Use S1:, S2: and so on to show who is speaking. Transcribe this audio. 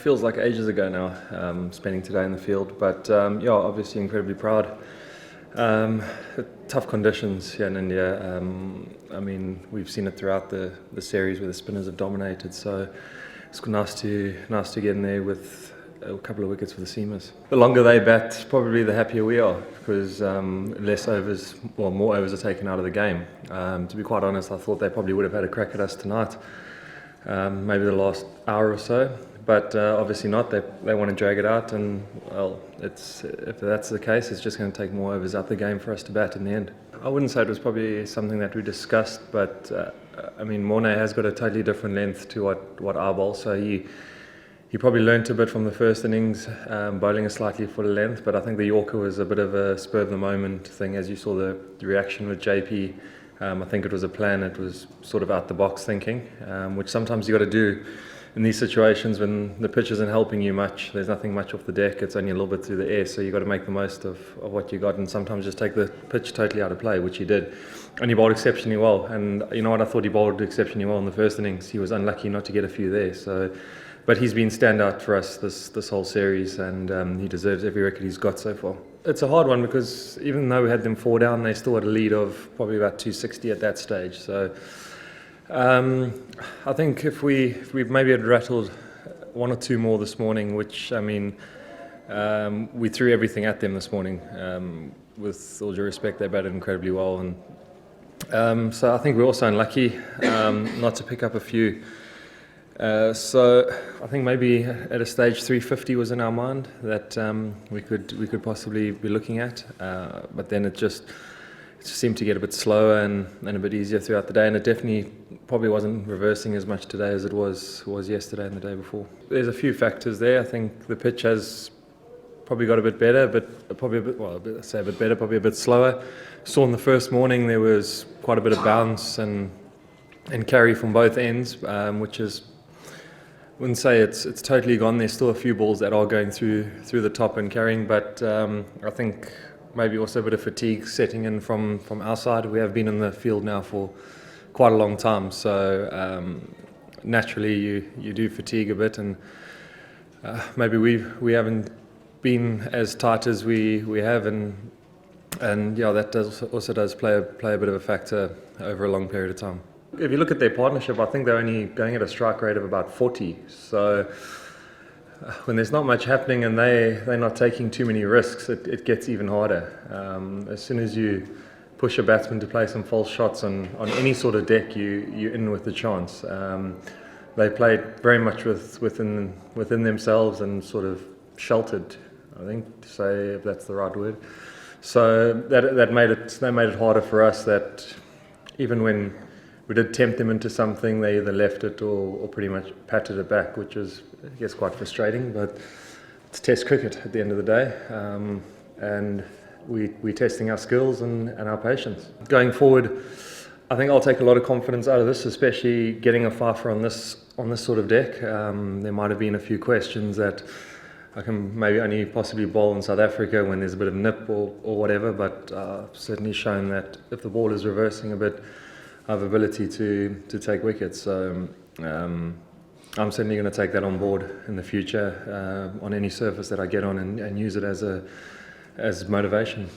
S1: Feels like ages ago now, spending today in the field, but yeah, obviously incredibly proud. Tough conditions here in India. I mean, we've seen it throughout the series where the spinners have dominated, so it's nice to get in there with a couple of wickets for the seamers. The longer they bat, probably the happier we are, because less overs, well, more overs are taken out of the game. To be quite honest, I thought they probably would have had a crack at us tonight, maybe the last hour or so. But obviously not. They want to drag it out, and well, if that's the case, it's just going to take more overs out the game for us to bat in the end. I wouldn't say it was probably something that we discussed, but I mean, Morne has got a totally different length to what I bowl, so he probably learnt a bit from the first innings, bowling a slightly fuller length. But I think the Yorker was a bit of a spur of the moment thing, as you saw the reaction with JP. I think it was a plan. It was sort of out the box thinking, which sometimes you got to do in these situations when the pitch isn't helping you much. There's nothing much off the deck, it's only a little bit through the air, so you've got to make the most of what you got, and sometimes just take the pitch totally out of play, which he did. And he bowled exceptionally well, and you know what, I thought he bowled exceptionally well in the first innings. He was unlucky not to get a few there, but he's been standout for us this whole series, and he deserves every record he's got so far. It's a hard one because even though we had them 4 down, they still had a lead of probably about 260 at that stage, so I think if we maybe had rattled 1 or 2 more this morning, which I mean, we threw everything at them this morning. With all due respect, they batted incredibly well, and so I think we're also unlucky not to pick up a few. So I think maybe at a stage 350 was in our mind that we could possibly be looking at, but then it just seemed to get a bit slower and a bit easier throughout the day, and it definitely probably wasn't reversing as much today as it was yesterday and the day before. There's a few factors there. I think the pitch has probably got a bit better, but probably probably a bit slower. Saw in the first morning there was quite a bit of bounce and carry from both ends, which is, I wouldn't say it's totally gone. There's still a few balls that are going through the top and carrying, but I think maybe also a bit of fatigue setting in from our side. We have been in the field now for quite a long time, so naturally you do fatigue a bit, and maybe we haven't been as tight as we have, and yeah, that also does play a bit of a factor over a long period of time. If you look at their partnership, I think they're only going at a strike rate of about 40, so when there's not much happening and they're not taking too many risks, it gets even harder. As soon as you push a batsman to play some false shots on any sort of deck, you're in with the chance. They played very much within themselves and sort of sheltered, I think, to say, if that's the right word. So that made it harder for us. That even when we did tempt them into something, they either left it or pretty much patted it back, which is, I guess, quite frustrating. But it's Test cricket at the end of the day, and we're testing our skills and our patience. Going forward, I think I'll take a lot of confidence out of this, especially getting a fifer on this sort of deck. There might have been a few questions that I can maybe only possibly bowl in South Africa when there's a bit of nip or whatever, but I've certainly shown that if the ball is reversing a bit, I have ability to take wickets. So I'm certainly going to take that on board in the future on any surface that I get on, and use it as motivation.